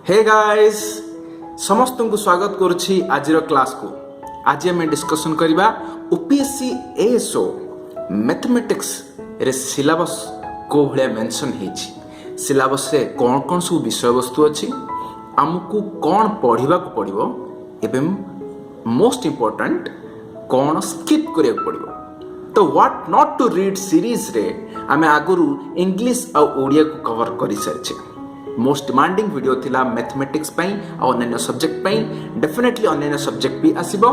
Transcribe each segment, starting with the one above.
Hey guys समस्त को स्वागत करुछि आजिर क्लास को। आज आम डिस्कसन करबा ओपीएससी एएसओ मैथमेटिक्स रे सिलेबस को भले मेंशन हेछि। सिलेबस रे कोन कोन सब विषय वस्तु अछि, हमकु कोन पढिबा को पड़िबो एवं मोस्ट इंपोर्टेंट कोन स्किप करिया पड़िबो। तो what not to read series रे आमे आगुरु इंग्लिश आ ओडिया को कवर करि सारिछे। मोस्ट डिमांडिंग वीडियो थिला मैथमेटिक्स पई और अन्य सब्जेक्ट पई, डेफिनेटली अन्य सब्जेक्ट भी आसीबो।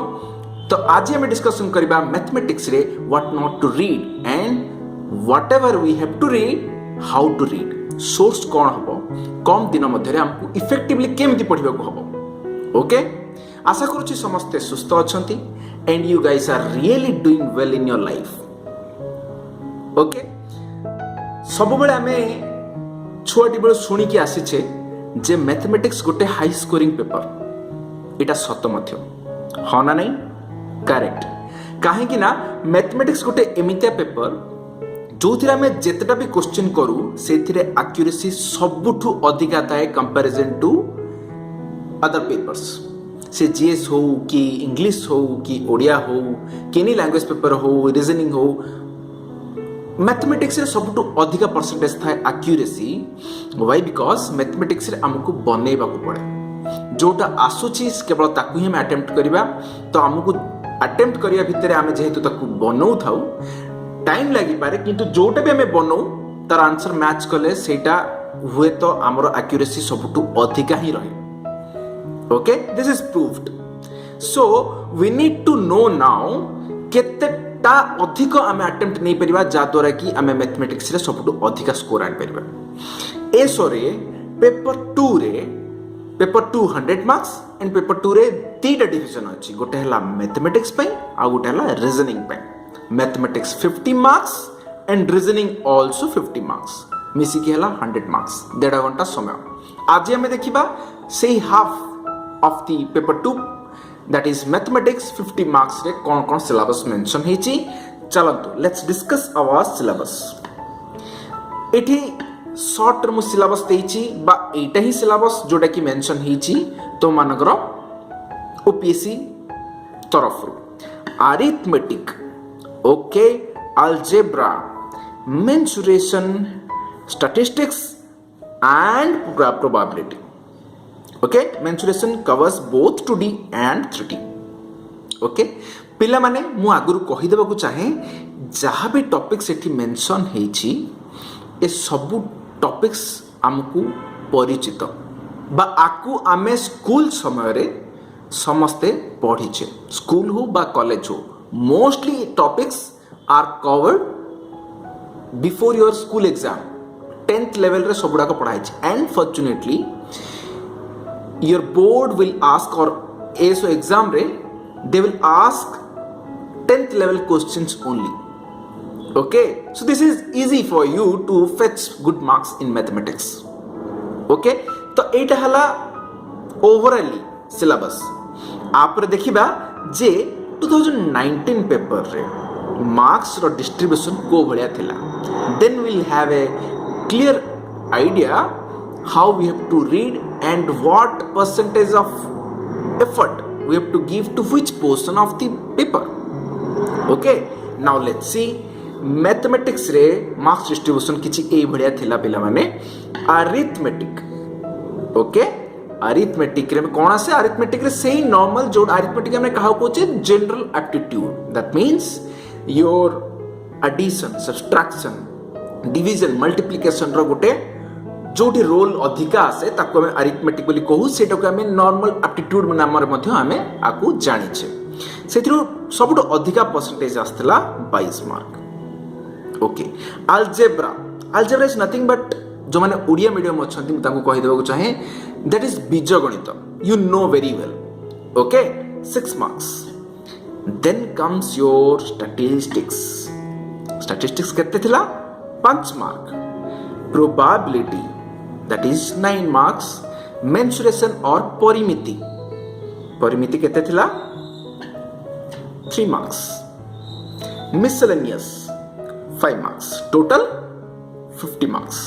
तो आज हम डिस्कशन करबा मैथमेटिक्स रे what not to read and whatever we have to read how to read. Source कोन हबो, कम दिन मध्य हमको इफेक्टिवली केमति पढिबा को हबो। ओके, आशा करूची समस्त सुस्थ अछंती and you guys are really doing well in your life. Okay, सब बेले हमें छुआटी बेलू शुणिकी आसीचे जे मैथमेटिक्स गोटे हाई स्कोरिंग पेपर। इटा सत मध्य हाँ ना नहीं? करेक्ट। कहीं ना मैथमेटिक्स गोटे एमितिया पेपर जो आम जितेटा भी क्वेश्चन करूँ से एक्यूरेसी सबुठू अधिका थाए कंपैरिजन टू अदर पेपर्स। से जीएस हो कि इंग्लिश हो कि ओडिया हो कि लैंग्वेज पेपर हो रीजनिंग हो, मैथमेटिक्स रे सबुठू अधिका परसेंटेज थाए एक्यूरेसी। व्हाई? बिकॉज मैथमेटिक्स रे हमको बनेबा को पड़े। जोटा आसुची केवल ताकू ही हम अटेम्प्ट करिबा। तो हमको अटेम्प्ट करिया भितरे आमे जेहेतु ताकू बनाउ थाउ टाइम लागि पारे, किंतु जोटा भी हमें बनाउ तार आंसर मैच कले सेटा हुए तो हमरो एक्यूरेसी सबुठू अधिका ही रहे। Okay, this is proved. So we need to know now केतेटा अधिक आमे अटेम्प्ट नहीं परिबा जा द्वारा कि आमे मैथमेटिक्स रे सबुठू अधिका स्कोर आन परिबा। एसो रे पेपर 2 रे पेपर 2 100 मार्क्स एंड पेपर 2 रे तीटा डिवीजन अछि। गोटे हला मैथमेटिक्स पई आ गोटे हला रीजनिंग पई। Mathematics 50 marks and reasoning also 50 marks मिसी के हला 100 मार्क्स। 1.5 घंटा समय। आज हमें देखिबा सेही half of the paper 2 that is mathematics 50 marks रे कौन कौन syllabus mention हेची। चलंतु लेट्स डिस्कस आवर syllabus। एठी शॉर्ट टर्म syllabus देइची बा एटा ही syllabus जोटा कि मेंशन हेची तो मानकर ओपीएससी तरफ arithmetic, okay, algebra, mensuration, statistics and probability. Okay, mensuration covers both 2D and 3D. Okay, पिला माने मु आगुरु कहि देबा को चाहे जहाँ भी टॉपिक्स एठी मेंशन हेची ए सबु टॉपिक्स हमकु परिचित बा आकु आमे स्कूल समय रे समस्ते पढ़िचे। स्कूल हो बा कॉलेज हो, mostly topics are covered before your school exam. 10th level रे सबुडा को पढ़ाई and fortunately your board will ask or ASO exam re they will ask 10th level questions only. Okay, so this is easy for you to fetch good marks in mathematics. Okay, तो एटा हला ओवरऑली syllabus. आप देखिबा जे 2019 paper रे marks रो distribution को भलिया थिला। Then we will have a clear idea how we have to read and what percentage of effort we have to give to which portion of the paper. Okay, now let's see mathematics रे marks distribution किछि ए भडिया थिला पिला माने arithmetic. Okay, arithmetic रे कोन आसे? arithmetic रे सेही normal जो arithmetic हमने कहा कोचे general aptitude, that means your addition, subtraction, division, multiplication रो गोटे जोटी रोल अधिका आसे ताको हमें अरिथमेटिक बोली कहू। सेटा को हमें नॉर्मल एप्टीट्यूड नाम रे मध्ये हमें आकु जानिछे। सेथिरु सबटो अधिका परसेंटेज आस्तला 22 mark. Okay, algebra. Algebra is nothing but जो माने ओडिया मीडियम अछंती म ताको कहि देबा को चाहे दैट इज बीजगणित। You know very well. Okay, 6 marks. Then comes your statistics. Statistics केते थिला? 5 mark. Probability that is 9 marks. mensuration और परिमिति। परिमिति केते थिला? 3 marks. miscellaneous 5 marks. total 50 marks.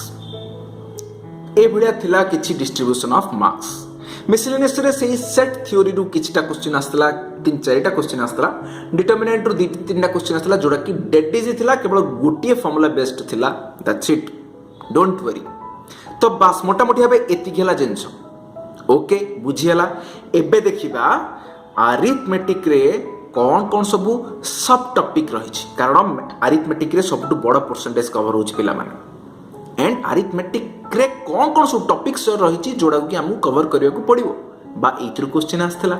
ए भलिया थिला किछि डिस्ट्रीब्यूशन ऑफ मार्क्स मिसलेनियस रे सेही सेट थ्योरी रु किछिटा क्वेश्चन आस्तला 3-4टा क्वेश्चन आस्तला डिटरमिनेंट रु 2-3टा क्वेश्चन आस्तला जोडा कि डेड इजी थिला केवल गोटिए फॉर्मूला बेस्ड थिला दैट्स इट डोंट वरी तो बास मोटा मोटी भाबे एतिक हला जिंस ओके बुझियला एबे देखिबा अरिथमेटिक रे कौन कौन सब सब टॉपिक रही कारण अरिथमेटिक रे सबटु बड़ परसेंटेज कवर होची पिला माने एंड अरिथमेटिक रे कौन कौन सब टॉपिक्स रही जोड़ा कि हमको कवर करिया को पड़िबो बा इथरु क्वेश्चन आस्थला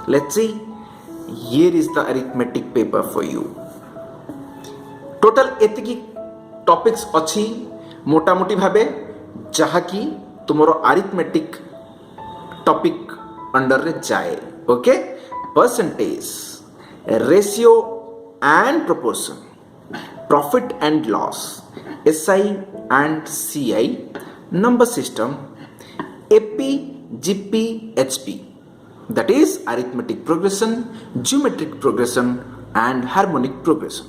let's see here is the arithmetic paper for you total एतिकी टॉपिक्स अछि मोटा मोटी भाबे जहा कि तुमरो अरिथमेटिक टॉपिक अंडर रे जाए okay percentage ratio and proportion, profit and loss, SI and CI, number system, AP, GP, HP, that is arithmetic progression, geometric progression and harmonic progression,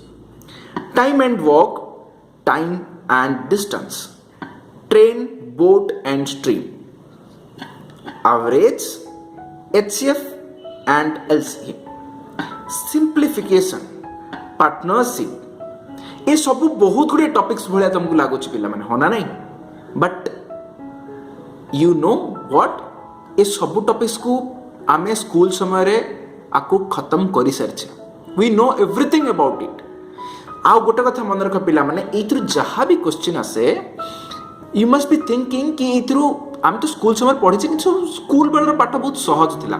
time and walk, time and distance, train, boat and stream, average, HCF and LCM, सिंप्लिफिकेशन partnership ये सब बहुत गुड़े topics भाया तुमको लगुच पिला माने होना नहीं बट यू नो व्हाट ये सब टॉपिक्स को आमे स्कूल समय रे आको खत्म करि सारछे we know everything about it आ गोटे कथा मन रख पिला माने एथरु जहां भी क्वेश्चन आसे यू मस्ट बी थिंकिंग कि एथरु आम तो स्कूल समय पढ़ी कि स्कूल बेलर पाठ बहुत सहज थिला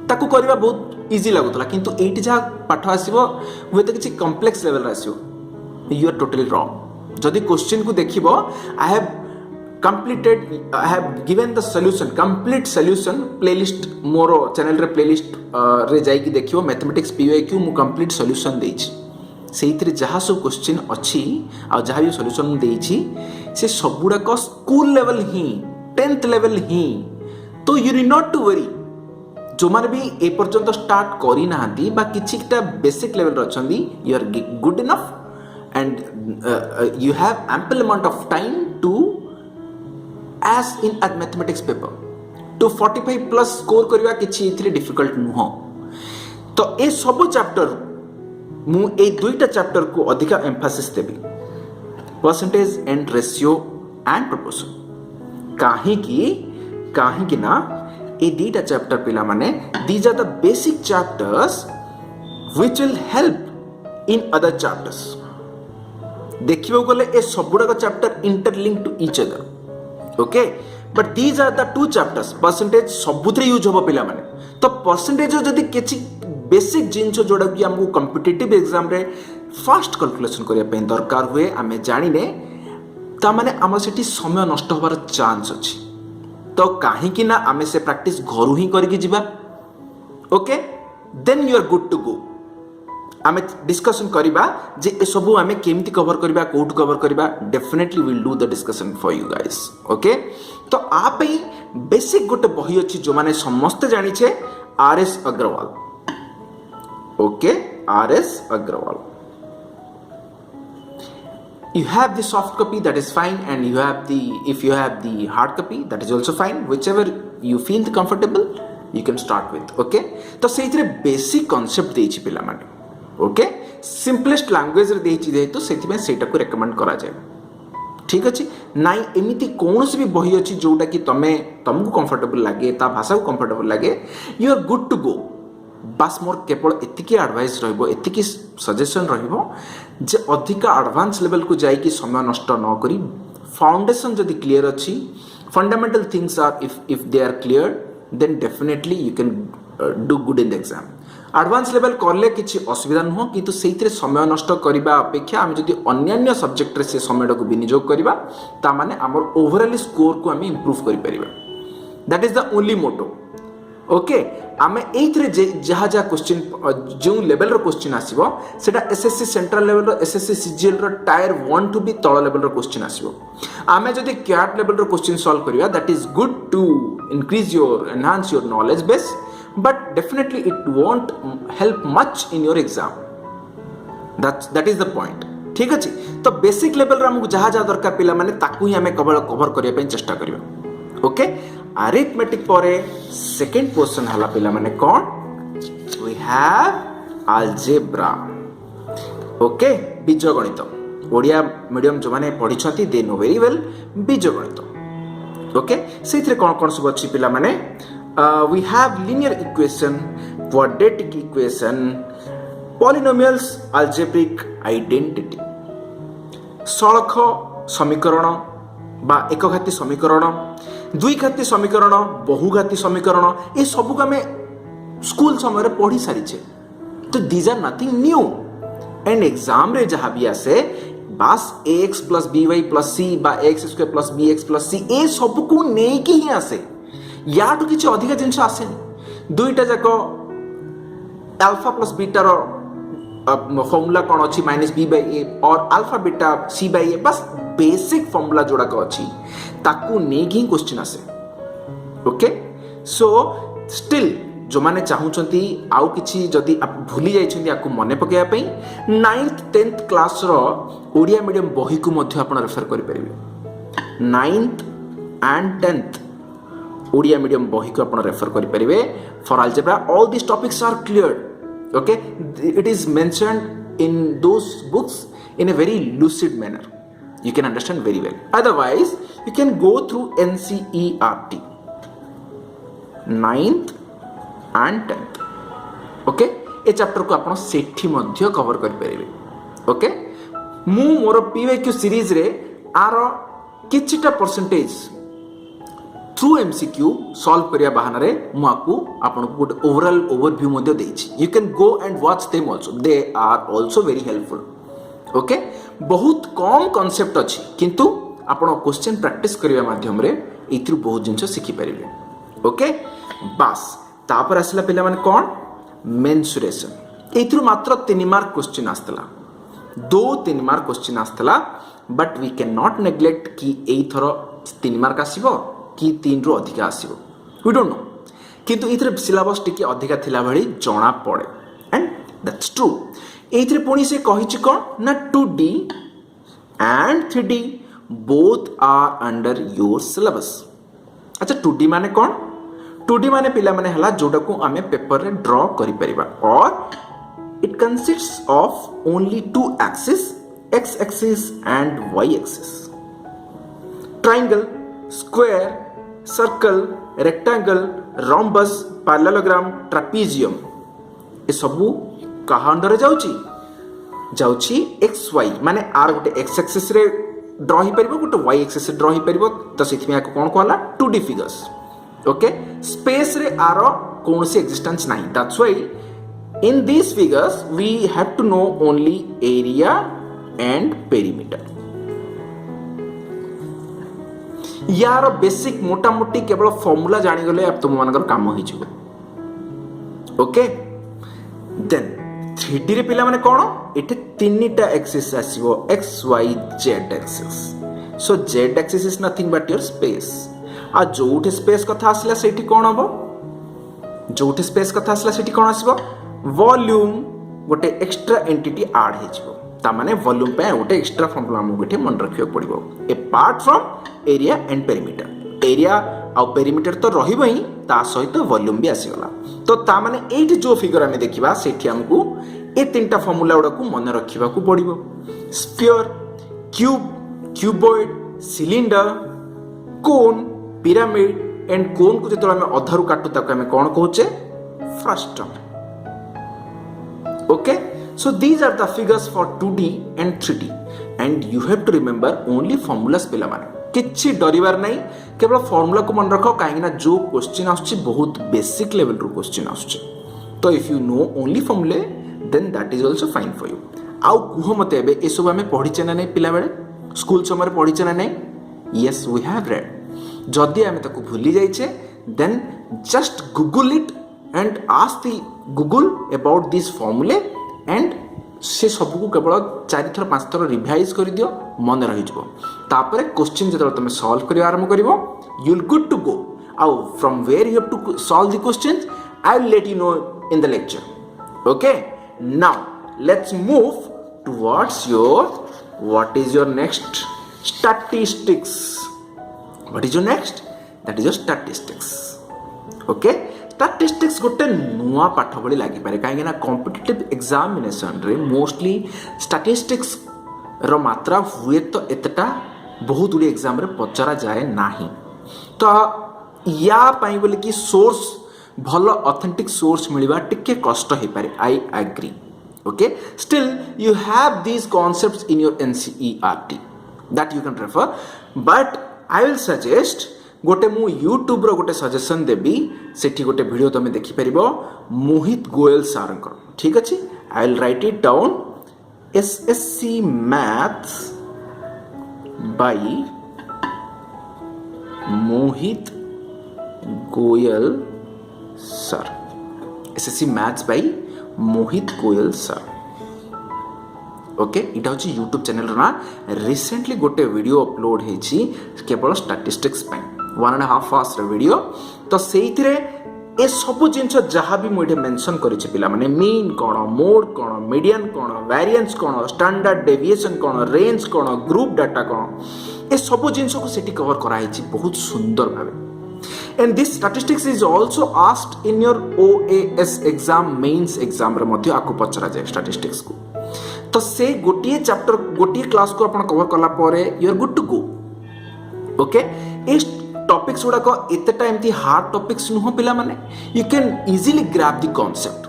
ताकू करबा बहुत इजी लगुला किंतु एटी जहाँ पाठ आसो हुए तो किसी कम्प्लेक्स लेवल आसो यू आर टोटली रॉन्ग जदि क्वेश्चन को देख I have completed I have given the solution complete solution playlist more channel रे प्लेलिस्ट रे जाई कि देखियो मैथमेटिक्स पीओक्यू मु कंप्लीट सॉल्यूशन देछि सेइथरे जहाँ सब क्वेश्चन अच्छी आ जहाँ भी सॉल्यूशन देछि से सबुड़ाक स्कूल लेवल ही 10th लेवल ही तो you need not to worry जो माने भी ए पर्यंत स्टार्ट करी नाहंती बा किछिटा बेसिक लेवल रछंदी you are good enough and you have ample amount of time to ace in at mathematics paper to 45 plus score करबा किछि इथरे डिफिकल्ट नुह तो ए सब चैप्टर मु ए दुईटा चैप्टर को अधिक एम्फासिस देबी percentage and ratio and proportion काहे कि ना ए दीटा चैप्टर पिला माने these are the basic chapters which will help in other chapters देखिबो गले ए सबुडा chapter interlink to each other okay but these are the two chapters percentage सबुतरे यूज होबो पिला माने तो परसेंटेज जदी किछि बेसिक जिंस जोडा कि हमको कॉम्पिटिटिव एग्जाम रे फास्ट कैलकुलेशन करिया पे दरकार हुए आमे जानिने ता माने हमर सेठी समय नष्ट होबार चांस अछि तो कहीं ना आमे से प्रैक्टिस घर ही करके जीवा okay then you are good to go आमे डिस्कशन करिबा जे ए सब आमे केमती कवर करिबा कोड कवर करिबा definitely will do the discussion for you guys okay तो आ पे बेसिक गोटे बही अछि जो माने समस्त जानि छे RS Agarwal okay RS Agarwal you have the soft copy that is fine and you have the if you have the hard copy that is also fine whichever you feel comfortable you can start with okay तो सेइथरे basic concept देछि पिला माने okay simplest language रे देछि दे तो सेति में सेटा को रेकमेंड करा जाय ठीक अछि नाइ एमिति कोनोस भी बही अछि जोटा कि तुमको कंफर्टेबल लागे ता भाषा को कंफर्टेबल लागे you are good to go बास मोर केवल एतिकी एडवाइस रहइबो एतिकी सजेशन रहइबो जे अधिक एडवांस लेवल को जाई कि समय नष्ट न करी फाउंडेशन जदि क्लियर अछि fundamental things are if they are clear then definitely you can do good in the exam advance level करले किछि असुविधा न हो किंतु सेइथरे समय नष्ट करिबा अपेक्षा हम जदि अन्य सब्जेक्ट रे से समय को विनियोग करिबा ता माने हमर ओवरऑल स्कोर को हम इंप्रूव करि परिबा that is the only motto okay आमे एथरे जहा जहा क्वेश्चन जो लेवल रो क्वेश्चन आसीबो सेटा एसएससी सेंट्रल लेवल रो एसएससी सीजीएल रो टायर 1 टू बी तळ लेवल रो क्वेश्चन आसीबो आमे जदि कैट लेवल रो क्वेश्चन सॉल्व करिया that is good to increase your enhance your knowledge base but definitely it won't help much in your exam that is the point ठीक अछि तो बेसिक लेवल आमको जहाँ जहाँ दरकार पिला माने ताकू ही आम केवल कवर करने चेष्टा करवा ओके अरिथमेटिक पर सेकेंड क्वेश्चन हला पिला माने कौन वी हैव अलजेब्रा ओके बीजगणित ओडिया मीडियम जो माने पढ़ी दे नो वेरी वेल बीजगणित ओके से कौन कौन सब अच्छी पिला माने we have linear equation quadratic equation polynomials algebraic identity सड़ख समीकरण बा एकघाती समीकरण द्विघाती समीकरण बहुघाती समीकरण ये सब को आम स्कूल समय पढ़ी सारी तो these are nothing new and exam रे जहाँ भी आसे बस ax plus by plus c बा x square plus bx plus c ए सब को नेकी ही आसे याठू किसी अधिक जिनस आसेनी दुईटा जाक अल्फा प्लस बीटा रो फॉर्मूला कौन अच्छी माइनस बी बाई ए और अल्फा बीटा सी बाई ए बस बेसिक फॉर्मूला जोड़ाक अच्छी ताकू नेकी ही क्वेश्चन आसे ओके सो स्टिल जो माने चाहूचंती आउ किछि जदि आप भूली जाइछंती आपको मने पकेया पई 9th 10th क्लास रो ओडिया मीडियम बही को मध्य आपण रेफर करि परिबे 9th and 10th Odia medium बही को आपण रेफर करि परिबे for algebra all this topics are cleared okay it is mentioned in those books in a very lucid manner you can understand very well otherwise you can go through NCERT 9th and 10th okay ए chapter को आपण सेठी मध्य cover कर परिबे okay मु मोर PYQ series रे आर किछिटा परसेंटेज थ्रू एमसीक्यू सॉल्व करिया बहाना रे मु आपको आपण को गुड ओवरऑल ओवरव्यू मध्य देछि you can go and watch them also they are also very helpful okay बहुत कम कॉन्सेप्ट अच्छी किंतु आपण क्वेश्चन प्रैक्टिस करने माध्यम रे इथु बहुत जिनस शिखि पारे ओके बस तापर आसला पिला माने कौन मेंसुरेशन इथु मात्र 3 मार्क क्वेश्चन आस्तला 2-3 मार्क क्वेश्चन आस्तला but we can not neglect कि एई थरो 3 मार्क आसीबो कि 3 रु अधिक आसीबो वी डोंट नो किंतु इथरे सिलेबस टिके अधिका थिला भली जणा पड़े एंड दैट्स ट्रू एथरे पुणी से कहिछि कोन ना 2D and 3D both are under your syllabus अच्छा 2D माने कोन 2D माने पिला माने हला जोडा को आमे पेपर रे ड्रॉ करि परिबा और it consists of only 2 axis x axis and y axis triangle square circle rectangle rhombus parallelogram trapezium ए सबू कहा अंडर जाउची एक्स वाई माने आर गोटे एक्स एक्सिस रे ड्रॉ ही परिबो गोटे वाई एक्सिस रे ड्रॉ ही परिबो तो सिथमे आको कोन कहला 2D फिगर्स ओके स्पेस रे आर कोनसी एक्जिस्टेंस नाही that's why in this figures we have to know only area and perimeter यार बेसिक मोटा मोटी केवल फार्मूला जानि गले अब तुम मानकर काम होई जिवो ओके देन 3D रे पिला माने कोन एटे 3टा एक्सिस आसीबो x y z axis so z axis is nothing but your space आ जोठे स्पेस कथा आसला सेठी कोन हबो जोठे स्पेस कथा आसला सेठी कोन आसीबो वॉल्यूम गोटे एक्स्ट्रा एंटिटी ऐड हे जिवो ता माने वॉल्यूम पे गोटे एक्स्ट्रा फॉर्मूला हम गोटे मन रखियो पड़िबो apart from area and perimeter area आ पेरीमीटर तो रहिबो ही ता सहित वॉल्यूम भी आसीगला तो ता माने एठी जो फिगर हमें देखिबा सेठी हमकू ए 3टा फार्मूला उडा को मन रखिबा को पड़िबो sphere cube cuboid cylinder cone pyramid and cone को जेतला हमें अधारु काटू ताको हमें कोन कहूचे frustum okay so these are the figures for 2D and 3D and you have to remember only formulas पिला माने किछि डरिवार नाही केवल फार्मूला को मन रखो काहे ना जो क्वेश्चन आछी बहुत बेसिक लेवल रो क्वेश्चन आछी तो if you know only formula then that is also fine for you आउ कुह मते एबे ए सब हमें पढी चना नै पिला बेले स्कूल समय पढी चना नै यस वी हैव रेड जदी हमें ताको भूली जाइछे then just Google it and ask the Google about this formula and से सब को केवल 4 थर 5 थर रिवाइज कर दियो मन रही जबो तापर क्वेश्चन जतरा तुम सॉल्व करिया आरंभ करिवो you will good to go आउ from where you have to solve the questions I will let you know in the lecture okay now let's move towards your What is your next? Statistics. What is your next? That is your statistics. Okay? Statistics गोटे नुआ पाठ भली लगी पारे कहीं ना competitive examination रे mostly statistics रो मात्रा हुए तो एतटा बहुत गुडी एग्जाम रे पचरा जाए नाही तो या पाई बोले कि सोर्स भलो ऑथेंटिक सोर्स मिलवा टिके कष्ट हे पारे I agree okay still you have these concepts in your NCERT that you can refer but I will suggest गोटे मु यूट्यूब रो गोटे सजेशन देबी सेठी गोटे वीडियो तुम देखि परिबो मोहित गोयल सर ठीक अछि I will write it down SSC maths by Mohit Goyal sir SSC maths by Mohit Goyal sir okay इटा हूँ यूट्यूब चैनल ना रिसेंटली गोटे वीडियो अपलोड होती केवल स्टैटिस्टिक्स 1.5 hours वीडियो तो से ए सब जिनस जहाँ भी मुझे मेंशन करिछि पिला माने मीन कौन मोड कौन मीडियन कौन वेरिएंस कौन स्टैंडर्ड डेविएशन कौन रेंज कौन ग्रुप डाटा कौन ए सब जिनस को सेठी कवर कराई बहुत सुंदर भावे and this statistics is also asked in your OAS exam mains exam रे मध्ये आको पचरा जाय statistics को तो से गोटिए चैप्टर गोटिए क्लास को आपण कवर करला परे you are good to go okay इस टॉपिक्स गुडा को एतेटा एमती हार्ड टॉपिक्स नुह पिला माने you can easily grab the concept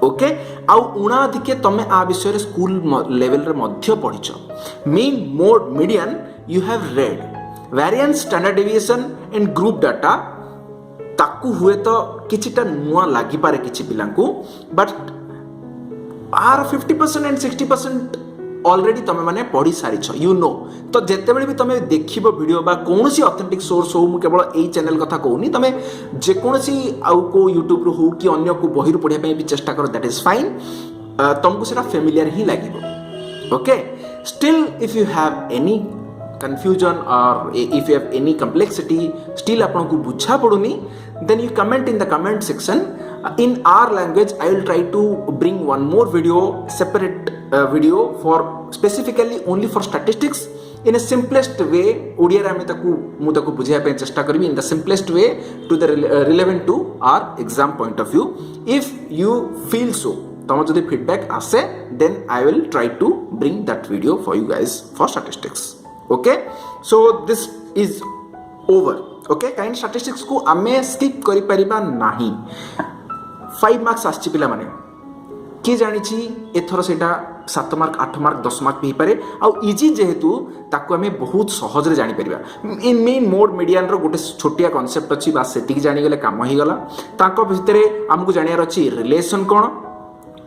okay आउ उना अधिके तमे आ विषय रे स्कूल लेवल रे मध्ये पढिछो mean mode median you have read variance standard deviation and group data ताकू हुए तो किछिटा नुआ लागि पारे किछि पिलांकू बट आर 50% एंड 60% ऑलरेडी तमे माने पढ़ी सारिछ यू नो तो जेते बेले भी तमे देखिबो वीडियो बा कोनोसी ऑथेंटिक सोर्स हो मु केवल एई चैनल कथा कहूनी तमे जे कोनोसी आउ को यूट्यूब रो हो कि अन्य को बहिर पढिया पई भी चेष्टा करो दैट इज फाइन तुमको सेटा फेमिलियर ही लागिबो okay still if you have any confusion or if you have any complexity still आपन को बुझा पड़ुनी then you comment in the comment section in our language I will try to bring one more video separate video for specifically only for statistics in a simplest way Odia रे मु ताकू बुझाय पे चेष्टा करबी in the simplest way to the relevant to our exam point of view if you feel so तम जदि feedback आसे then I will try to bring that video for you guys for statistics okay so this is over okay kind statistics को आमे skip करि परिबा नाही 5 marks आछि पिला माने कि जानि छी एथरो सेटा 7 मार्क 8 मार्क 10 मार्क भी पारे आ इजी जेहेतु ताको आमे बहुत सहज रे जानि परिबा इन मेन मोड मीडियन रो गोटे छोटिया कांसेप्ट अछि बा सेटिक जानि गेले काम ही गला ताको भितरे हमकु जानियार अछि रिलेशन कोन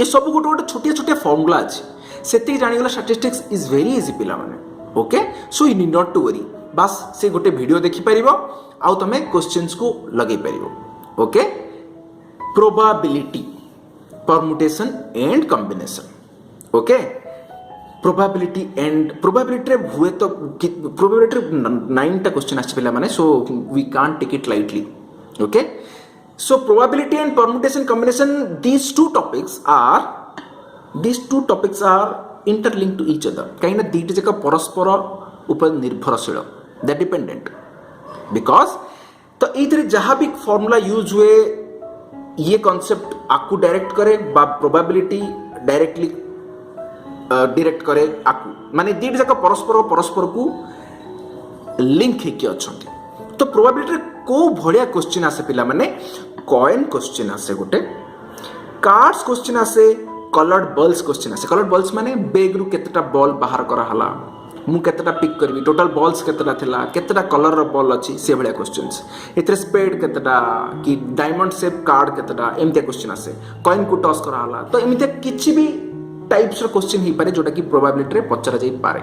ए सब गोटे गोटे छोटिया छोटिया फार्मूला अछि सेटिक जानि गेला स्टैटिस्टिक्स इज वेरी इजी पिला माने okay so you need not to worry बस से गोटे वीडियो देखि परिबो आउ तमे क्वेश्चंस को लगे परिबो okay probability permutation and combination okay probability रे हुए तो प्रोबेबिलिटी 9 टा क्वेश्चन आछि पिला माने so we can't take it lightly okay so probability and permutation combination these two topics are interlinked to each other कहीं ना दीट जगह परस्पर ऊपर निर्भरशील दैट डिपेंडेंट बिकॉज तो इधर जहाँ भी फॉर्मूला यूज हुए ये कॉन्सेप्ट आपको डायरेक्ट करे बा प्रोबेबिलिटी डायरेक्टली डायरेक्ट करे आपको माने दीट जगह परस्पर को लिंक हेकी अछंती तो प्रोबेबिलिटी को भड़िया क्वेश्चन आसे पिला माने कॉइन क्वेश्चन आसे गोटे कार्ड्स क्वेश्चन आसे कलर्ड बॉल्स क्वेश्चन आसे कलर्ड बॉल्स माने बैग रु केतटा बॉल बाहर करा हला मु केतटा पिक करबी टोटल बॉल्स केतटा थिला केतटा कलर रो बॉल अछि से भलिया क्वेश्चंस एथरे स्पेड केतटा कि डायमंड शेप कार्ड केतटा एमते क्वेश्चन आसे कॉइन को टॉस करा हला तो एमिते किछि भी टाइप्स रो क्वेश्चन ही पारे जोटा कि प्रोबेबिलिटी रे पचरा जाई पारे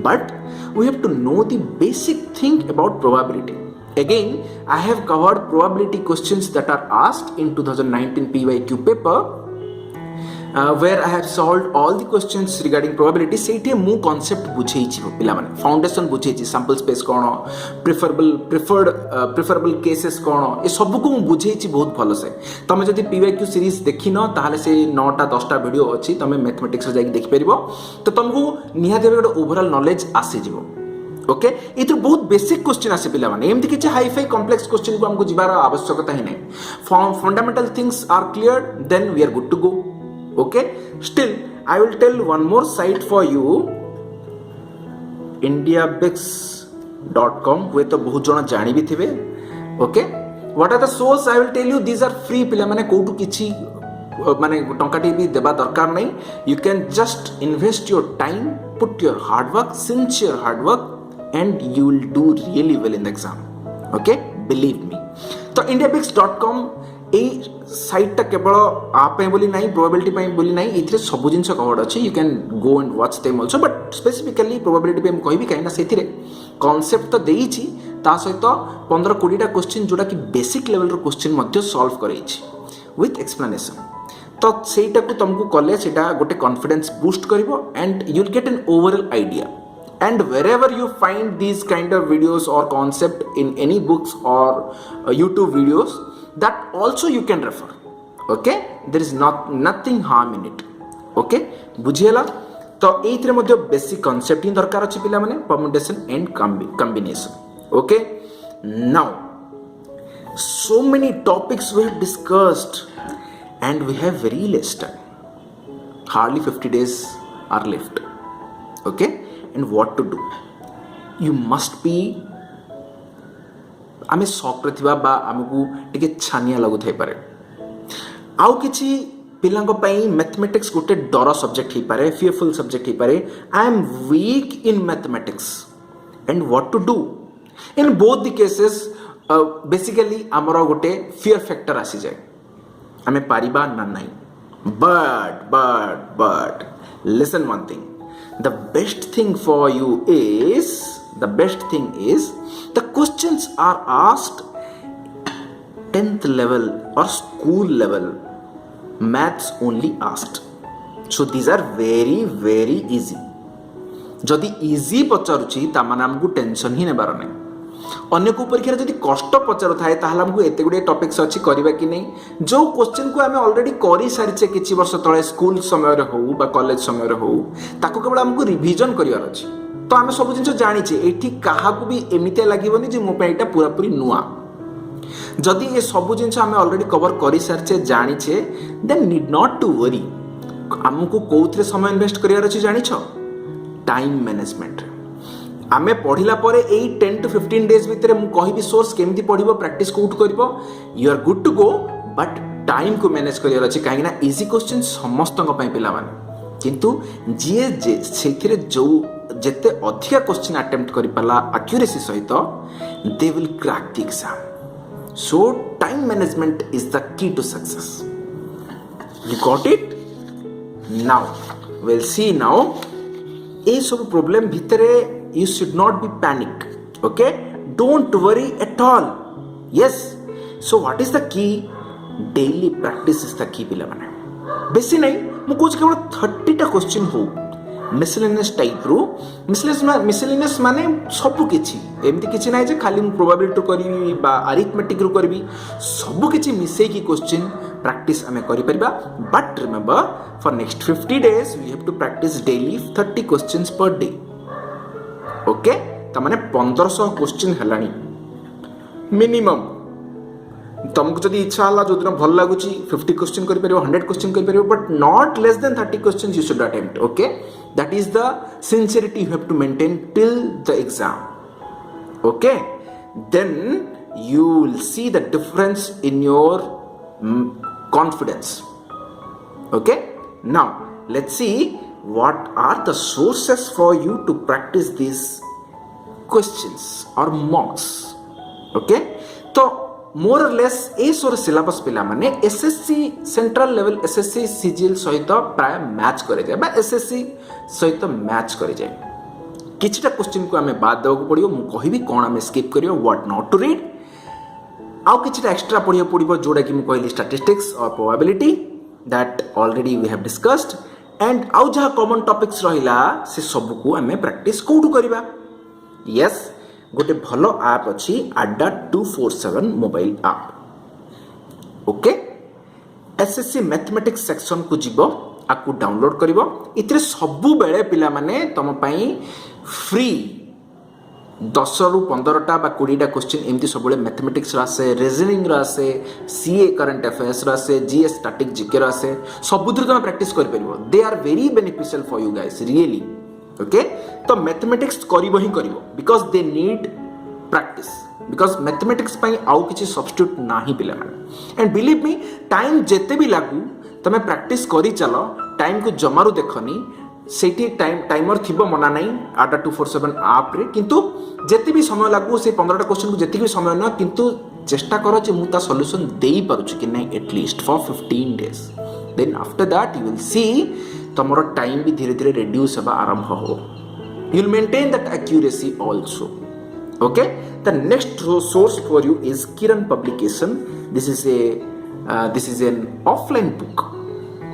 but we have to know the basic thing about probability again I have covered probability questions that are asked in 2019 PYQ paper where I have solved all the questions regarding probability. ସେଇଠି ମୁଁ concept ବୁଝେଇଛି ପିଲାମାନେ, foundation ବୁଝେଇଛି, sample space କ'ଣ, preferable cases କ'ଣ, ଏ ସବୁକୁ ମୁଁ ବୁଝେଇଛି ବହୁତ ଭଲସେ। ତମେ ଯଦି PYQ ସିରିଜ୍ ଦେଖିନ ତାହେଲେ ସେ 9ଟା 10ଟା ଭିଡ଼ିଓ ଅଛି, ତମେ ମ୍ୟାଥମେଟିକ୍ସରେ ଯାଇକି ଦେଖିପାରିବ। ତ ତମକୁ ନିହାତି ଭାବେ ଗୋଟେ ଓଭରଅଲ୍ ନଲେଜ ଆସିଯିବ। ओके ये बहुत बेसिक क्वेश्चन आसे पिला माने एमती किछि हाई फाई कॉम्प्लेक्स क्वेश्चन को हमको जिबार आवश्यकता ही नहीं। Fundamental things are clear, then we are good to go. Okay still I will tell one more site for you, indiabix.com, हुए तो बहुत जण जानि भी थिबे। Okay what are the source, I will tell you these are free पिला माने कोठु किछि माने टंकाटी भी देबा दरकार नहीं। You can just invest your time, put your hard work, sincere hard work, and you will do really well in the exam. Okay, believe me. तो indiabix.com ए site टा केवल आप पे बोली नहीं, प्रोबेबिलिटी पे बोली नहीं, इतरे सब जिंस कवर्ड अछि। You can go and watch them also, but specifically probability पे हम कहबी काई ना सेथिरे कांसेप्ट तो देइछि, ता सहित 15-20 टा क्वेश्चन जोटा कि बेसिक लेवल रो क्वेश्चन मध्ये सॉल्व करैछि विथ एक्सप्लेनेशन। तो सेटा को तुमको कले सेटा गोटे कॉन्फिडेंस बूस्ट करिवो and you will get an overall idea. And wherever you find these kind of videos or concept in any books or YouTube videos, that also you can refer. Okay, there is nothing harm in it. Okay, बुझियला। तो एइथरे मध्ये basic concept ही दरकार अछि पिला माने, permutation and combination. Okay, now so many topics we have discussed and we have very less time, hardly 50 days are left. Okay, and what to do, you must be आमे shock रे थिबा बा हमकु टिके छानिया लागु थाई पारे। आउ किछि पिलांको पई मैथमेटिक्स गोटे डर सब्जेक्ट ही पारे, फियरफुल सब्जेक्ट ही पारे। I am weak in mathematics and what to do in both the cases. Basically हमर गोटे फियर फैक्टर आसी जाय, आमे पारिबा ना नाही। but listen one thing, the best thing is the questions are asked 10th level or school level, maths only asked, so these are very very easy। जदि easy पचारुछि ता माने हमकु टेंशन ही नेबार नै। अन्य को परीक्षा जदि कष्ट पचारु थाए ताहला हमकु एते गुडे टॉपिक्स अछि करबा कि नै, जो क्वेश्चन को हमें ऑलरेडी करि सारिछे किछि वर्ष तळे स्कूल समय रे हो बा कॉलेज समय रे हो, ताको केवल हमकु रिवीजन करिवार अछि। तो आमे सब जिंस जानिछे, एठी काहा को भी एमिते लागिबोनी जे मो पे एटा पूरा पूरी नुआ। जदि ए सब जिंस हमें ऑलरेडी कवर करि सारिछे जानिछे, then need not to worry. हमकु कोउथरे समय इन्वेस्ट करिवार अछि जानिछो, टाइम मैनेजमेंट। आमे पढ़िला परे एई 10 to 15 डेज भितरे मु कहिबी सोर्स केमती पढ़िबो, प्रैक्टिस कोउट करिवो, you are good to go. But time को मैनेज करिवार अछि, काहे ना इजी क्वेश्चन समस्तक पई पिला माने, किंतु जे सेथिरे जो जेते अधिका क्वेश्चन अटेम्प्ट करि पाला एक्यूरेसी सहित, they will crack the exam. So time management is the key to success. You got it? Now we'll see now ए सब प्रॉब्लम भितरे you should not be panic. Okay, don't worry at all. Yes, so what is the key? Daily practice is the key पिला माने। बेसी नहीं मु कुछ केवल 30 टा क्वेश्चन हो मिसलेनियस टाइप रो। मिसलेनियस माने सब किछि एमती किछि नाही जे खाली मु प्रोबेबिलिटी करी बा अरिथमेटिक रो करबी, सब किछि मिसे की क्वेश्चन प्रैक्टिस हमें करि परिबा। But remember for next 50 days we have to practice daily 30 questions per day. Okay, तो माने 1500 क्वेश्चन हलानी मिनिमम। तुमको जदि इच्छा हला जो दिन भल लागुची 50 क्वेश्चन करि परिबो, 100 क्वेश्चन करि परिबो, but not less than 30 questions you should attempt. Okay, that is the sincerity you have to maintain till the exam. Okay, then you will see the difference in your confidence. Okay, now let's see what are the sources for you to practice these questions or mocks. Okay, तो more or less ए सोर syllabus पिला माने SSC central level SSC CGL सहित प्राय match करे जाय बा SSC सहित मैच करे जाय। किछटा क्वेश्चन को हमें बाद देबो पड़ियो, मु कहिबी कोन हमें स्किप करियो, व्हाट नॉट टू रीड। आउ किछटा एक्स्ट्रा पढ़ियो पड़िबो जोडा कि मु कहली स्टैटिस्टिक्स और probability, that already we have discussed and आउ जहाँ कॉमन टॉपिक्स रहिला से सब को आमे प्रैक्टिस कोठू करिबा यस गोटे भलो ऐप अछि अड्डा 247 mobile app okay SSC mathematics section को जीवो आकु डाउनलोड करिवो इतरे सबु बेले पिला माने तम पई फ्री 10 रु 15टा बा 20टा क्वेश्चन एमती सबले मैथमेटिक्स आसे रीजनिंग आसे सीए करंट अफेयर्स आसे जीएस स्टैटिक जीके आसे सबुद्र तुम प्रैक्टिस कर परिबो they are very beneficial for you guys really okay तो मैथमेटिक्स करिवो ही करिवो because they need practice because mathematics पई आउ किछि सब्स्टिट्यूट नाही पिला माने एंड बिलीव मी टाइम जेते भी लागू तमे प्रैक्टिस करी चलो टाइम को जमारू देखनी सेठी टाइमर थिबो मना नहीं आडा 247 ऐप रे किंतु जेते भी समय लागू से 15टा क्वेश्चन को जेते भी समय न किंतु चेष्टा करो जे मु ता सॉल्यूशन देई पारुछु कि नहीं at least for 15 days then after that you will see तमरो टाइम भी धीरे धीरे रिड्यूस होबा आरंभ हो you will maintain that accuracy also okay the next source for you is Kiran publication this is an offline book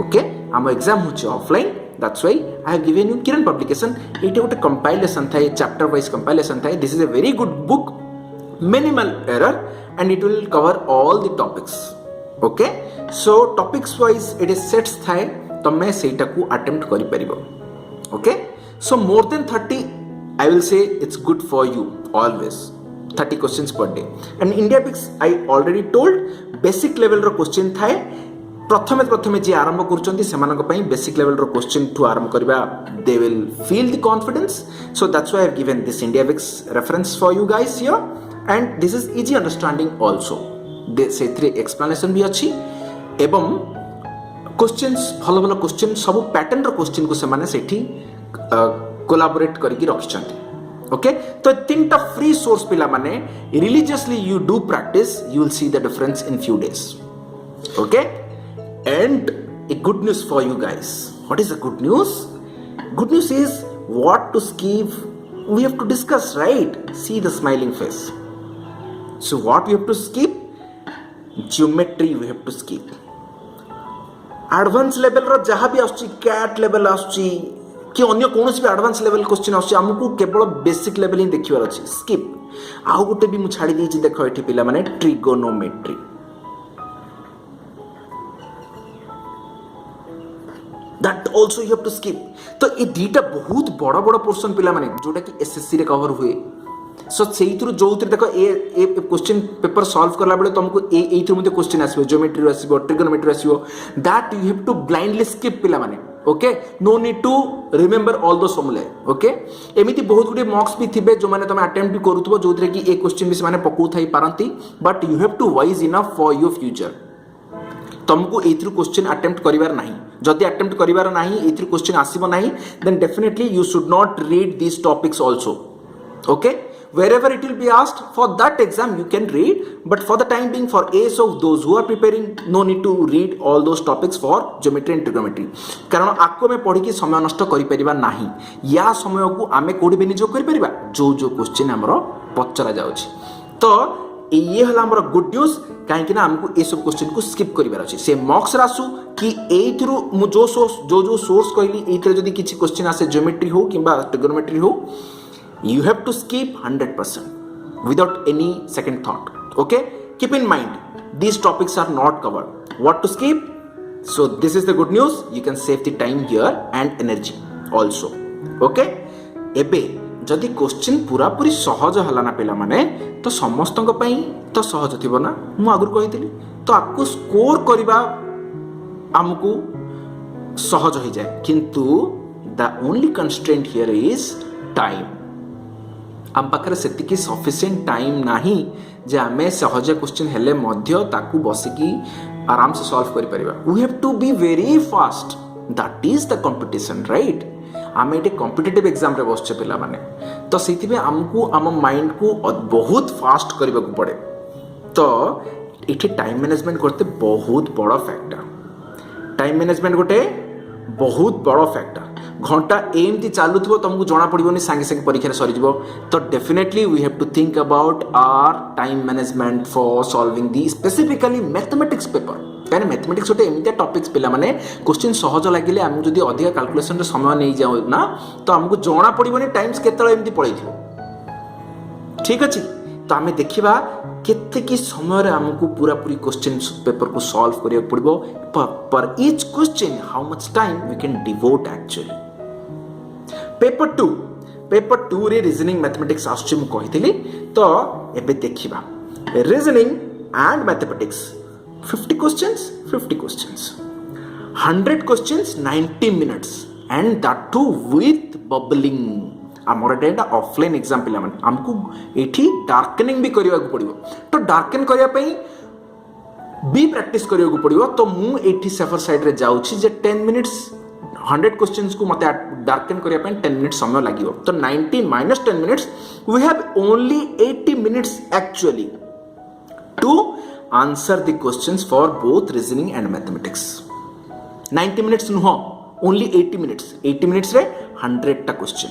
okay our exam hoche offline that's why I have given you Kiran publication it is a compilation thai chapter wise compilation thai this is a very good book minimal error and it will cover all the topics okay so topics wise it is sets thai तमे सेटा को attempt करि परिबो okay so more than 30 I will say it's good for you always 30 questions per day and India Pix I already told basic level row question थाए प्रथमे जे आरंभ करछन्ती सेमानक पई basic level रो question ठु आरंभ करबा they will feel the confidence so that's why I have given this India Pix reference for you guys here and this is easy understanding also से three explanation भी अछि एवं questions भलो भलो question सब पैटर्न रो question को सेमाने सेठी collaborate करके रखिछन्ती okay तो तीनटा फ्री सोर्स पिला माने religiously you do practice you will see the difference in few days okay and a good news for you guys what is the good news is what to skip we have to discuss right see the smiling face so what we have to skip geometry we have to skip advance level रो जहां भी आछी cat level आछी कि अन्य कौन भी advance level question आमको केवल बेसिक लेवल ही देखिबार अछि स्किप आउ गोटे भी मु छाड़ी देछि देखो एठी पिला माने trigonometry that also you have to skip तो ए दीटा बहुत बड़ा बड़ा पोर्शन पिला माने जोटा कि एसएससी रे कवर हुए सो सेइथुर जोउतिर देखो ए क्वेश्चन पेपर सॉल्व करला बेले तुमको एइथुर मध्ये क्वेश्चन आसीबो ज्योमेट्री आसीबो ट्रिगोनोमेट्री आसीबो that you have to blindly skip पिला माने okay no need to remember all those formula okay एमिति बहुत गुडे मॉक्स भी थिबे जो माने तमे अटेम्प्ट भी करूथबो जोथरे कि ए क्वेश्चन भी माने पकौ थाई पारंती but you have to wise enough for your future तुमको एथ्रु क्वेश्चन अटेम्प्ट करिवार नाही जदि अटेम्प्ट करिवार नाही एथ्रु क्वेश्चन आसीबो नाही then definitely you should not read this topics also okay wherever it will be asked for that exam you can read but for the time being for ASO those who are preparing no need to read all those topics for geometry and trigonometry कारण आको में पढ़ी की समय नष्ट करि परिबा नाही या समय को आमे कोडी विनियोग करि परिबा जो जो क्वेश्चन हमरो पचरा जाउछि तो ये हला हमरो गुड न्यूज काहे कि ना हमको ए सब क्वेश्चन को स्किप करिबार अछि से मॉक्स रासु कि एथरु मु जो सोर्स कहली एथरे जदी किछि क्वेश्चन आसे ज्योमेट्री हो किबा ट्रिगोनोमेट्री हो you have to skip 100% without any second thought okay keep in mind these topics are not covered what to skip so this is the good news you can save the time here and energy also okay ebe जदि question पूरा पूरी सहज हला ना पिला माने तो समस्तक पई तो सहज थिबो ना मु आगुर कहितली तो आपको स्कोर करबा हमकु सहज हो जाए किंतु the only constraint here is time आम पाखे से सफिशिएंट टाइम नाही जे आमे सहज क्वेश्चन हेले मध्य ताकू बसिकी आराम से सॉल्व करि परिबा we have to be very fast that is the competition right आमे एटे कॉम्पिटिटिव एग्जाम रे बसछे पिला माने तो सेति में हमकू आम माइंड को बहुत फास्ट करबा को पड़े तो एठी टाइम मैनेजमेंट करते बहुत बड़ा फैक्टर टाइम मैनेजमेंट गोटे बहुत बड़ा फैक्टर घंटा एमती चालू थो तुमको जना पड़ोनी सांगे सांगे परीक्षा सरी तो definitely we have to think about our time management for solving the specifically mathematics paper कहीं मैथमेटिक्स गोटे एमती टॉपिक्स पिला माने क्वेश्चन सहज लगे आमको जब अधिक कैलकुलेशन समय नहीं जाऊ ना तो आमको जना पड़ोनी टाइम्स केतल एमती पड़े ठीक अच्छे तो आम देखा केते समय आमको पूरा पूरी क्वेश्चन पेपर को सॉल्व करिया पड़िबो per each question how much time we can devote actually paper 2 रे रीजनिंग मैथमेटिक्स आछी मु कहितली तो एबे देखिबा reasoning and mathematics 50 questions 100 questions 90 minutes and that too with bubbling आमर एटा ऑफलाइन एग्जाम पिला माने हमको एठी डार्कनिंग भी करिया को पड़िबो तो डार्कन करिया पई भी प्रैक्टिस करिया को पड़िबो तो मु एठी सेफर साइड रे जाउछि जे 10 मिनिट्स 100 क्वेश्चंस को मते डार्कन करिया पई 10 मिनिट्स समय लागिवो तो 90 minus 10 minutes we have only 80 minutes actually to answer the questions for both reasoning and mathematics 90 minutes नुहो ओनली 80 मिनिट्स रे 100 टा क्वेश्चन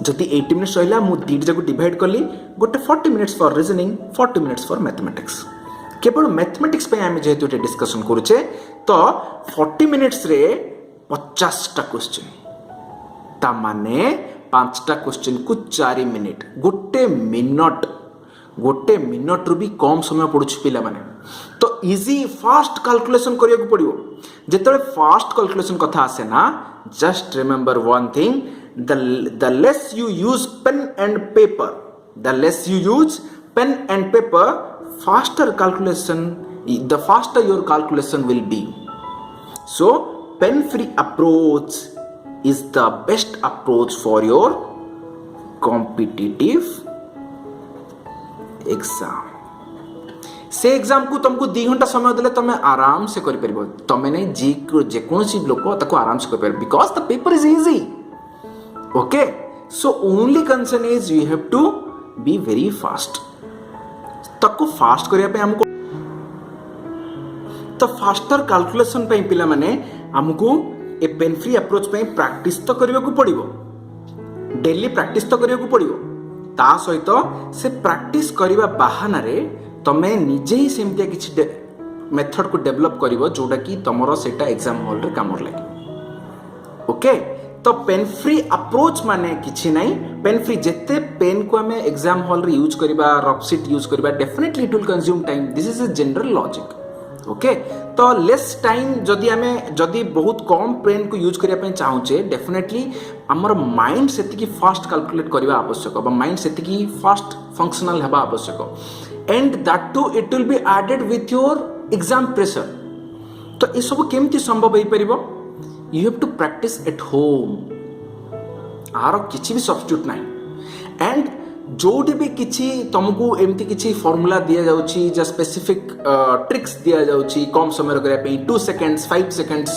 जदि 80 मिनिट्स रहा मुझे दुईट जाक डिवाइड कली गोटे 40 minutes for reasoning 40 minutes for mathematics केवल मैथमेटिक्स पे आम जेहेतु ये डिस्कसन करुचे तो 40 मिनिट्स रे 50 टा क्वेश्चन ता माने 5टा क्वेश्चन को 4 मिनिट गोटे मिनट रू भी कम समय पड़ुछ पिला माने तो इजी फास्ट कैलकुलेशन करिया को पड़िबो जेतले फास्ट कैलकुलेशन कथा आसे ना just remember one thing the less you use pen and paper faster the faster your calculation will be so pen free approach is the best approach for your competitive exam से exam को तुमको 2 घंटा समय देले तुम आराम से करि परबो तुम नहीं जे कोनसी लोक ताको आराम से करि परबो because the paper is easy okay so only concern is you have to be very fast तको फास्ट करिया पे हमको तो फास्टर कैलकुलेशन पे पिला माने हमको ए पेन फ्री अप्रोच पे प्रैक्टिस तो करिया को पड़िबो डेली प्रैक्टिस तो करिया को पड़िबो ता सहित से प्रैक्टिस करिवा बहाना रे तमे निजे ही सेमतिया किछि मेथड को डेवलप करिवो जोटा कि तमरो सेटा एग्जाम हॉल रे कामर लागे ओके तो पेन फ्री अप्रोच माने किछि नहीं पेन फ्री जेते पेन को हमें एग्जाम हॉल रे यूज करिबा रफ शीट यूज करिबा definitely it will consume time this is a general logic okay तो लेस टाइम जदि बहुत कम पेन को यूज करिया पे चाहूचे डेफिनेटली हमर माइंड सेति फास्ट कैलकुलेट करिबा आवश्यक बा माइंड सेति फास्ट फंक्शनल हेबा आवश्यक and that too it will be added with your exam pressure तो ए सब केमती संभव होई परिबो you have to practice at home आरो किछि भी सब्स्टिट्यूट नहीं एंड जोटी भी किछि तुमको एमती किछि फार्मूला दिया जाउछि जे स्पेसिफिक ट्रिक्स दिया जाउछि कम समय रे पे 2 सेकंड्स 5 सेकंड्स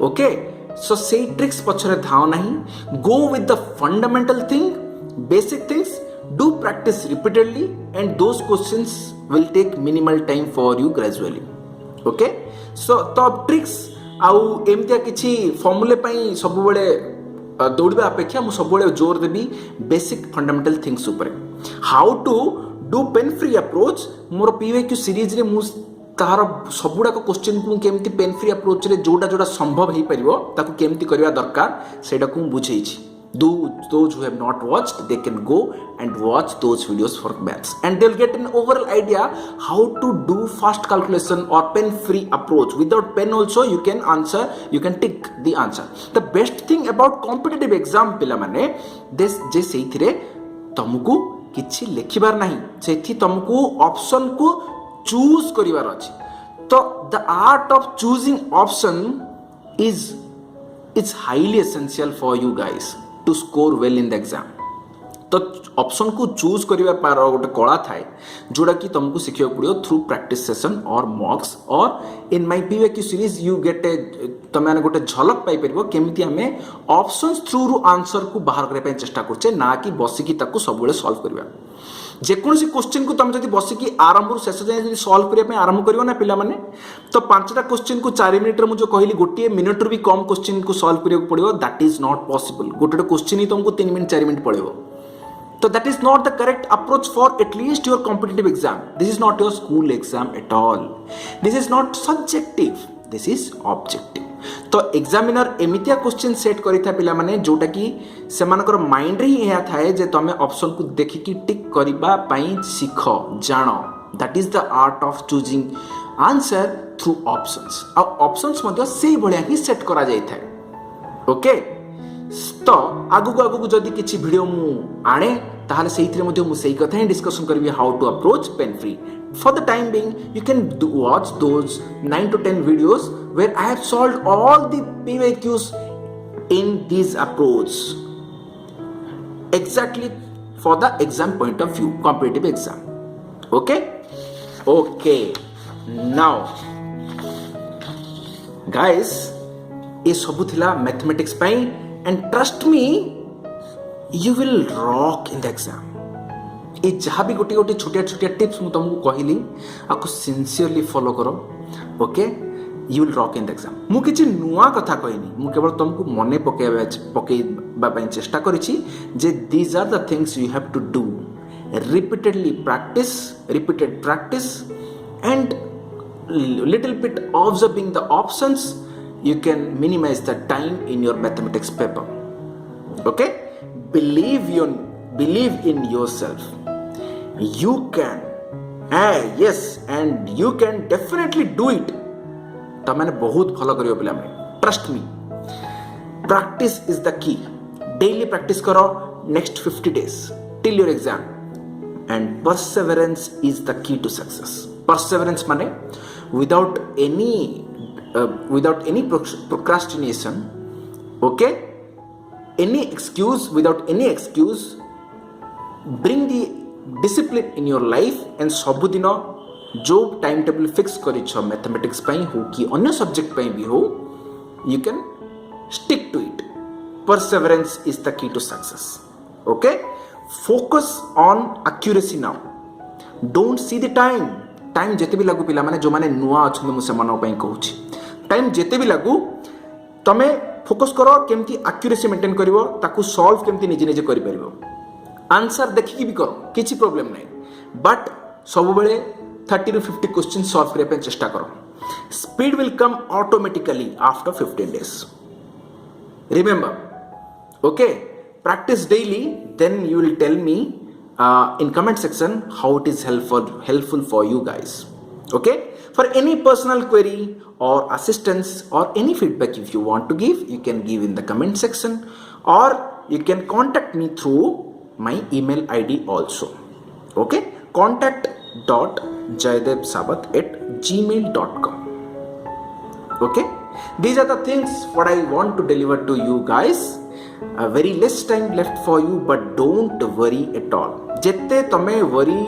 ओके सो से ट्रिक्स पछरे धाव नहीं go with the fundamental thing basic things do practice repeatedly and those questions will take minimal time for you gradually okay so तो ट्रिक्स आउ एमतिया किछि फॉर्मूले पई सब बेले दौड़बा अपेक्षा मु सब बेले जोर देबी बेसिक फंडामेंटल थिंग्स ऊपर how to do pen free approach more PVQ series रे मु तार सबुडा को क्वेश्चन को केमती पेन फ्री अप्रोच रे जोड़ा संभव हे परिबो ताको केमती करबा दरकार सेटा को बुझेइछि those who have not watched they can go and watch those videos for maths and they'll get an overall idea how to do fast calculation or pen free approach without pen also you can tick the answer the best thing about competitive exam pila mane this je seithire तुमको किछि लिखिबार नाही सेठी तुमको option को choose करिवार अछि तो the art of choosing option is highly essential for you guys to score well in the exam तो option को choose करिवा पार गोटे कला थाए जोड़ा कि तुमको सिखियो पड़ियो थ्रू प्रैक्टिस सेशन और मॉक्स और in my PVQ series you get a तमे गोटे झलक पाई परबो केमिति हमें ऑप्शंस थ्रू रु आंसर को बाहर करे पे चेष्टा करछे ना कि बसी कि ताको सब बेले सॉल्व करबा जेकोसी क्वेश्चन को तुम जब बसिकी आरंभ शेष जाए सल्व करने आरंभ कर ना पिलाने तो 5टा क्वेश्चन को 4 मिनिट मुझे कहली गोटे मिनिट भी कम क्वेश्चन को सल्व करा पड़ो दैट इज नॉट पॉसिबल गोटे क्वेश्चन ही तुमको 3 मिनिट 4 मिनिट पड़ो तो that is not the correct approach for at least your competitive exam this is not your school exam at all this is not subjective this is objective तो examiner एमितिया question set करिथा पिला माने जोटा कि सेमानकर mind रे ही थाए जे तमे ऑप्शन को देखिकी टिक करिबा पई सिख जानो that is the art of choosing answer through options आ ऑप्शंस मध्ये से भलिया ही सेट करा जाई थाए ओके तो आगु जदि किछि वीडियो मु आणे ताहाले सेइथिरे मध्ये मु सेई कथा ही डिस्कशन करबी how to approach pen free for the time being you can watch those 9 to 10 videos where I have solved all the PYQs in this approach exactly for the exam point of view competitive exam okay now guys ये सब थिला mathematics pi and trust me you will rock in the exam ये जहाँ भी गोटे गोटे छोटिया छोटिया टिप्स मुझे तुमको कहली आपको सिंसियरली फॉलो करो okay you will rock in the exam मु किछि नुआ कथा कहनी मु केवल तुमको मने पकेबा पई चेष्टा करिछि जे these are the things you have to do repeated practice and little bit observing the options you can minimize the time in your mathematics paper okay believe in yourself you can yes and you can definitely do it तमाने बहुत भलो करियो पिला में trust me practice is the की daily practice करो next 50 days till your exam and perseverance is the key to success perseverance माने without any procrastination okay without any excuse bring the discipline in your life and सबुदिन जो time table fix करी mathematics पाई हो कि अन्य subject पाई भी हो you can stick to it perseverance is the key to success okay focus on accuracy now don't see the time जेते भी लागू पिला माने जो माने नुआ अछन मु सेमानो पई कहूची टाइम जेते भी लागू तमे फोकस करो केमती एक्यूरेसी मेंटेन करिवो ताकू सॉल्व केमती निजे निजे करि परिवो आंसर देखिकी भी करो किछि प्रॉब्लम नै बट सब बेले 30 to 50 क्वेश्चन सॉल्व करने पे चेष्टा करो speed will come automatically after 15 days remember okay practice daily then you will tell me in comment section how it is helpful for you guys okay for any personal query or assistance or any feedback if you want to give you can give in the comment section or you can contact me through my email id also okay contact.jayadevsabath@gmail.com okay these are the things what I want to deliver to you guys very less time left for you but don't worry at all जेते तमे worry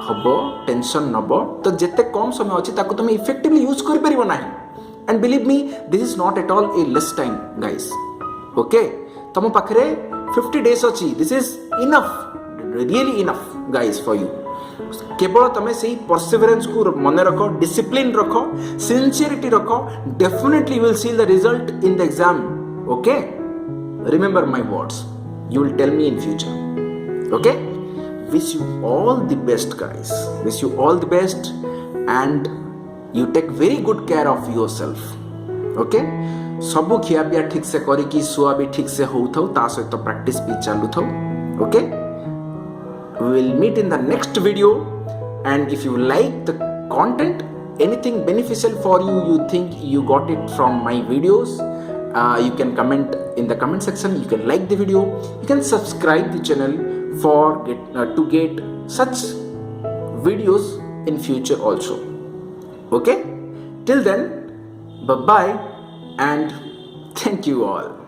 हबो tension नबो तो जेते कम समय अछि ताको तमे effectively use कर परिबो नाही and believe me this is not at all A less time guys okay तम पाखरे 50 days अछि this is enough really enough guys for you केवल तमे सेही परसेवरेंस को मन रखो डिसिप्लिन रखो सिंसियरिटी रखो definitely you will see the result in the exam okay remember my words you will tell me in future okay wish you all the best guys wish you all the best and you take very good care of yourself okay सब खिया पिया ठीक से करी कि सुआ भी ठीक से हो थाउ ता सहित प्रैक्टिस भी चालू थाउ okay we will meet in the next video and if you like the content anything beneficial for you you think you got it from my videos you can comment in the comment section you can like the video you can subscribe the channel to get such videos in future also okay till then bye bye and thank you all.